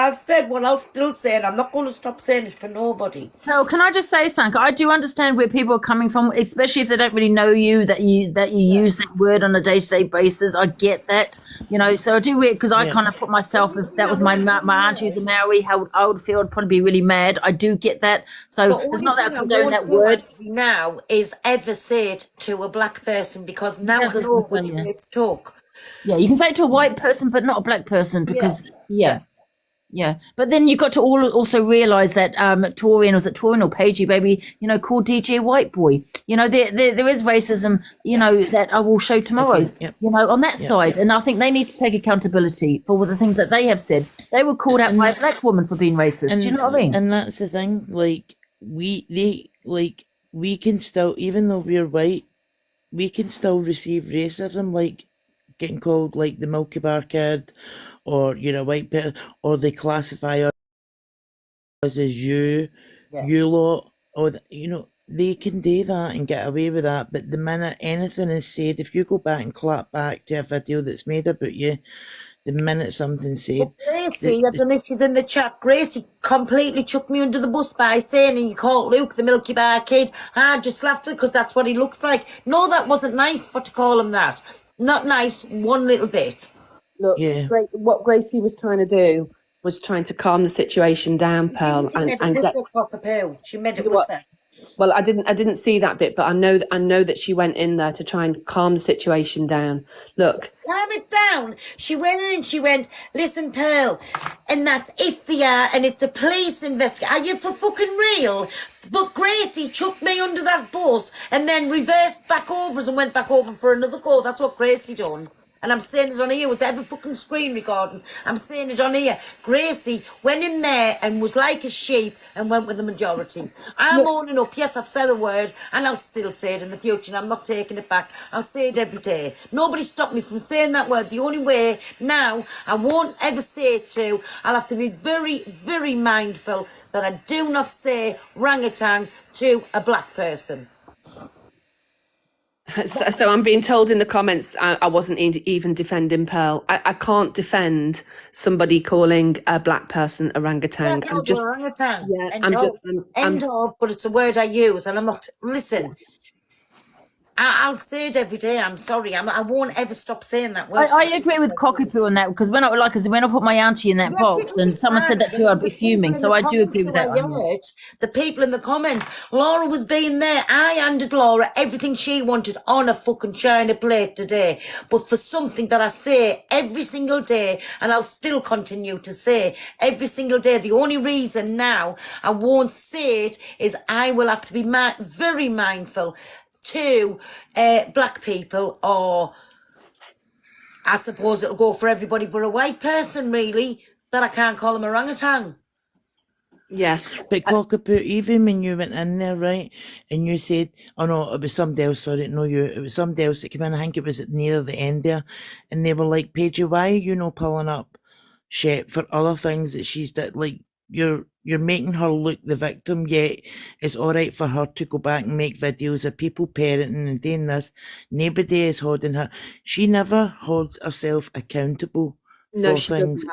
I've said what I'll still say, and I'm not going to stop saying it for nobody. So can I just say something? I do understand where people are coming from, especially if they don't really know you, that you use that word on a day-to-day basis. I get that, So I do it because I kind of put myself, if that was my auntie who's a Maori, how I would feel. I'd probably be really mad. I do get that. So it's not that I condone that word. Now is ever say it to a black person, because now I know what it's talk. Yeah, you can say it to a white person, but not a black person, because yeah. But then you got to also realize that Torian or Pagey baby, called DJ white boy. There is racism, that I will show tomorrow. Okay, on that side, and I think they need to take accountability for the things that they have said. They were called out by a black woman for being racist. Do you know what I mean? And that's the thing. Like we can still, even though we're white, we can still receive racism, like getting called like the Milky Bar kid, or white person, or they classify us as you lot, or they can do that and get away with that. But the minute anything is said, if you go back and clap back to a video that's made about you, the minute something's said, Gracie, I don't know if she's in the chat. Gracie completely chucked me under the bus by saying, "And you called Luke the Milky Bar kid." I just laughed at it because that's what he looks like. No, that wasn't nice for to call him that. Not nice, one little bit. Look, what Gracie was trying to do was trying to calm the situation down, Pearl, and get. She made it whistle. Well, I didn't see that bit, but I know that she went in there to try and calm the situation down. Look, calm it down. She went in and she went, "Listen, Pearl, and that's iffy, and it's a police investigation. Are you for fucking real?" But Gracie chucked me under that bus and then reversed back over and went back over for another go. That's what Gracie done. And I'm saying it on here, whatever fucking screen recording, I'm saying it on here. Gracie went in there and was like a sheep and went with the majority. I'm owning up, yes, I've said a word, and I'll still say it in the future, and I'm not taking it back. I'll say it every day. Nobody stopped me from saying that word. The only way now I won't ever say it to, I'll have to be very, very mindful that I do not say orangutan to a black person. So I'm being told in the comments I wasn't even defending Pearl. I can't defend somebody calling a black person orangutan. I'm just orangutan. End of, but it's a word I use, and I'm not. Listen, I'll say it every day. I'm sorry. I won't ever stop saying that word. I agree with Cockapoo on that, because when I put my auntie in that box and someone said that to her, I'd be fuming. So I do agree with that. The people in the comments, Laura was being there. I handed Laura everything she wanted on a fucking china plate today. But for something that I say every single day, and I'll still continue to say every single day, the only reason now I won't say it is I will have to be very mindful to black people, or I suppose it'll go for everybody but a white person, really, that I can't call them orangutan. Yeah. But Cockapoo, even when you went in there, right, and you said, oh no, it was somebody else, sorry, no you, it was somebody else that came in, I think it was near the end there, and they were like, Paige, why are you not pulling up shit for other things that she's did, like, you're making her look the victim, yet it's all right for her to go back and make videos of people parenting and doing this. Nobody is holding her. She never holds herself accountable for things.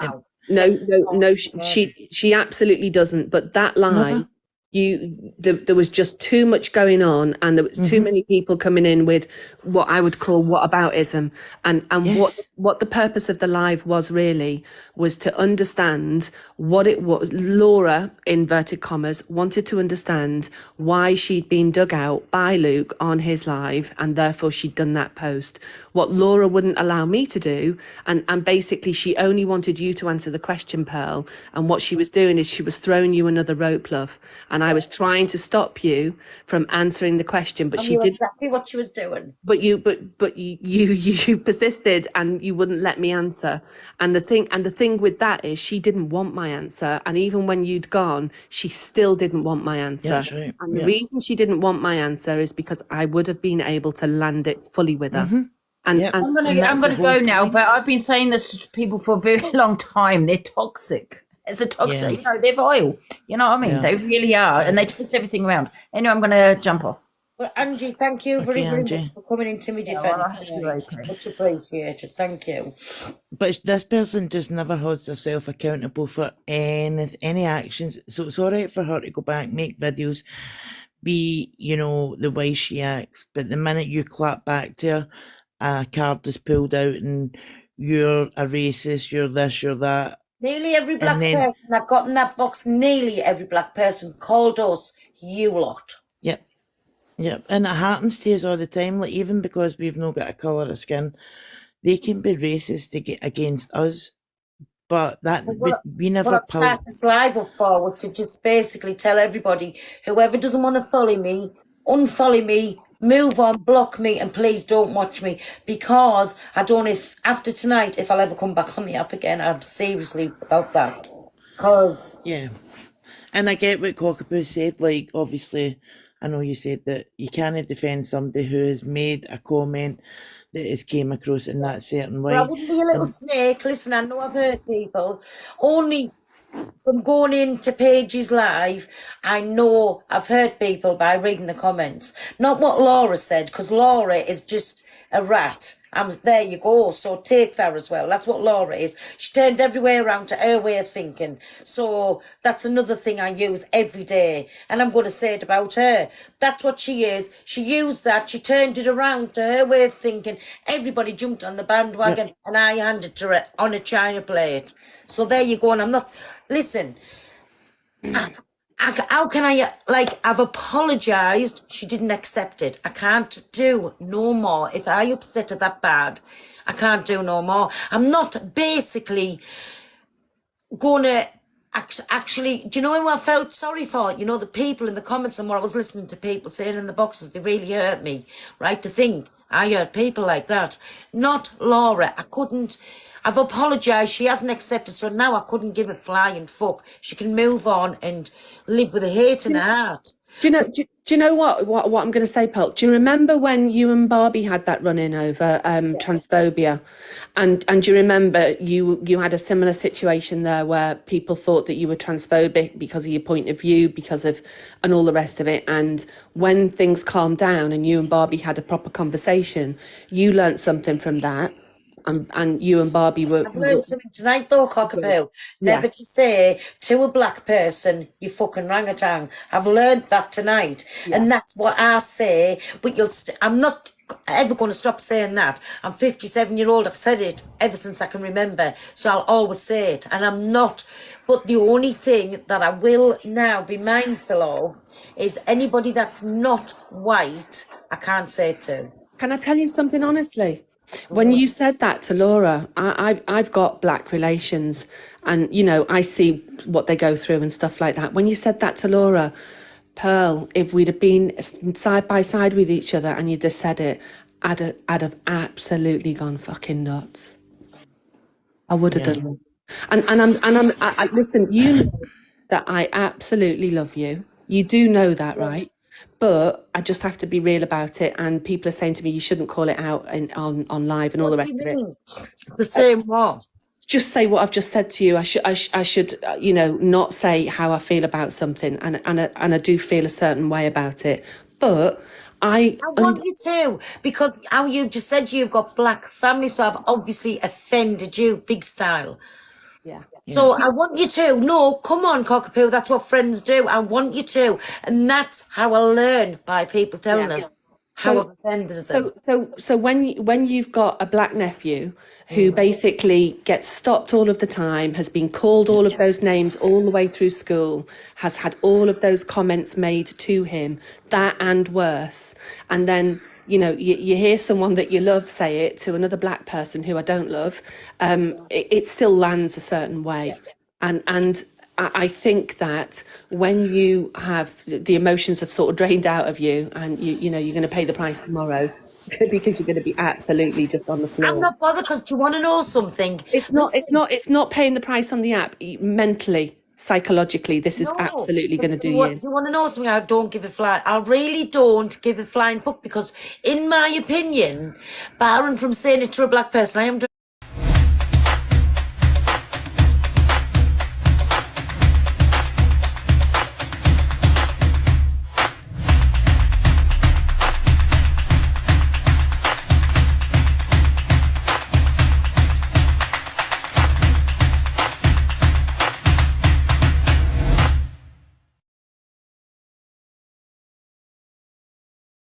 No, she absolutely doesn't. But that lie, there was just too much going on, and there was too many people coming in with what I would call whataboutism, and what the purpose of the live was really was to understand what it was. Laura, inverted commas, wanted to understand why she'd been dug out by Luke on his live, and therefore she'd done that post. What Laura wouldn't allow me to do, and basically she only wanted you to answer the question, Pearl, and what she was doing is she was throwing you another rope, love, and I was trying to stop you from answering the question, but she did exactly what she was doing. But you persisted, and you wouldn't let me answer. And the thing with that is she didn't want my answer, and even when you'd gone, she still didn't want my answer. Yeah, that's right. And the reason she didn't want my answer is because I would have been able to land it fully with her. And I'm gonna go now, but I've been saying this to people for a very long time. They're toxic. It's a toxic, they're vile. You know what I mean? They really are, and they twist everything around. Anyway, I'm gonna jump off. Well, Angie, thank you very, Okay, very Angie. much for coming into my well, defence that's tonight. okay. Much appreciated. Thank you. But this person just never holds herself accountable for any actions. So it's all right for her to go back, make videos, be, you know, the way she acts. But the minute you clap back to her, a card is pulled out and you're a racist, you're this, you're that. Nearly every black then- person that got in that box, nearly every black person called us you lot. Yep. Yep. And it happens to us all the time. Like, even because we've not got a colour of skin, they can be racist against us. But that we never What I started this live up for was to just basically tell everybody, whoever doesn't want to follow me, unfollow me, move on, block me, and please don't watch me, because I don't know if after tonight if I'll ever come back on the app again. I'm seriously about that. Because Yeah. And I get what Cockapoo said. Like, obviously, I know you said that you can't defend somebody who has made a comment that has came across in that certain way. I wouldn't be a little snake. Listen, I know I've hurt people. Only from going into Paige's live, I know I've hurt people by reading the comments. Not what Laura said, because Laura is just a rat. There you go. So take that as well. That's what Laura is. She turned everywhere around to her way of thinking. So that's another thing I use every day. And I'm going to say it about her. That's what she is. She used that. She turned it around to her way of thinking. Everybody jumped on the bandwagon and I handed to her on a china plate. So there you go. And I'm not... Listen... how can I, like, I've apologised, she didn't accept it. I can't do no more. If I upset her that bad, I can't do no more. I'm not basically going to actually, do you know who I felt sorry for? You know, the people in the comments and what I was listening to people saying in the boxes, they really hurt me, right? To think I heard people like that. Not Laura. I couldn't... I've apologised. She hasn't accepted, so now I couldn't give a flying fuck. She can move on and live with a hate in her heart. Do you know what I'm going to say, Pelt? Do you remember when you and Barbie had that run-in over transphobia? And do you remember you had a similar situation there where people thought that you were transphobic because of your point of view, and all the rest of it. And when things calmed down and you and Barbie had a proper conversation, you learnt something from that. And you and Barbie were... I've learned something tonight though, Cockapoo. Never to say to a black person, you fucking orangutan. I've learned that tonight. Yeah. And that's what I say, but I'm not ever going to stop saying that. I'm 57-year-old. I've said it ever since I can remember. So I'll always say it. And I'm not... But the only thing that I will now be mindful of is anybody that's not white, I can't say it to. Can I tell you something honestly? When you said that to Laura, I've got black relations and, you know, I see what they go through and stuff like that. When you said that to Laura, Pearl, if we'd have been side by side with each other and you'd have said it, I'd have absolutely gone fucking nuts. I would have done. And listen, you know that I absolutely love you. You do know that, right? But I just have to be real about it. And people are saying to me, you shouldn't call it out on live and all the rest of it. The same what? Just say what I've just said to you. I should, you know, not say how I feel about something. And I do feel a certain way about it. But I want you to, because how you've just said you've got black family, so I've obviously offended you big style. Yeah. So I want you to. No, come on, Cockapoo. That's what friends do. I want you to. And that's how I learn, by people telling us how I've offended them. So when you've got a black nephew who basically gets stopped all of the time, has been called all of those names all the way through school, has had all of those comments made to him, that and worse, and then... You know, you hear someone that you love say it to another black person who I don't love, it still lands a certain way. And I think that when you have the emotions have sort of drained out of you and you know, you're going to pay the price tomorrow because you're going to be absolutely just on the floor. I'm not bothered, because do you want to know something? It's not paying the price on the app mentally. Psychologically, this is absolutely going to do you. You want to know something? I don't give a flying. I really don't give a flying fuck, because, in my opinion, barring from saying it to a black person, I haven't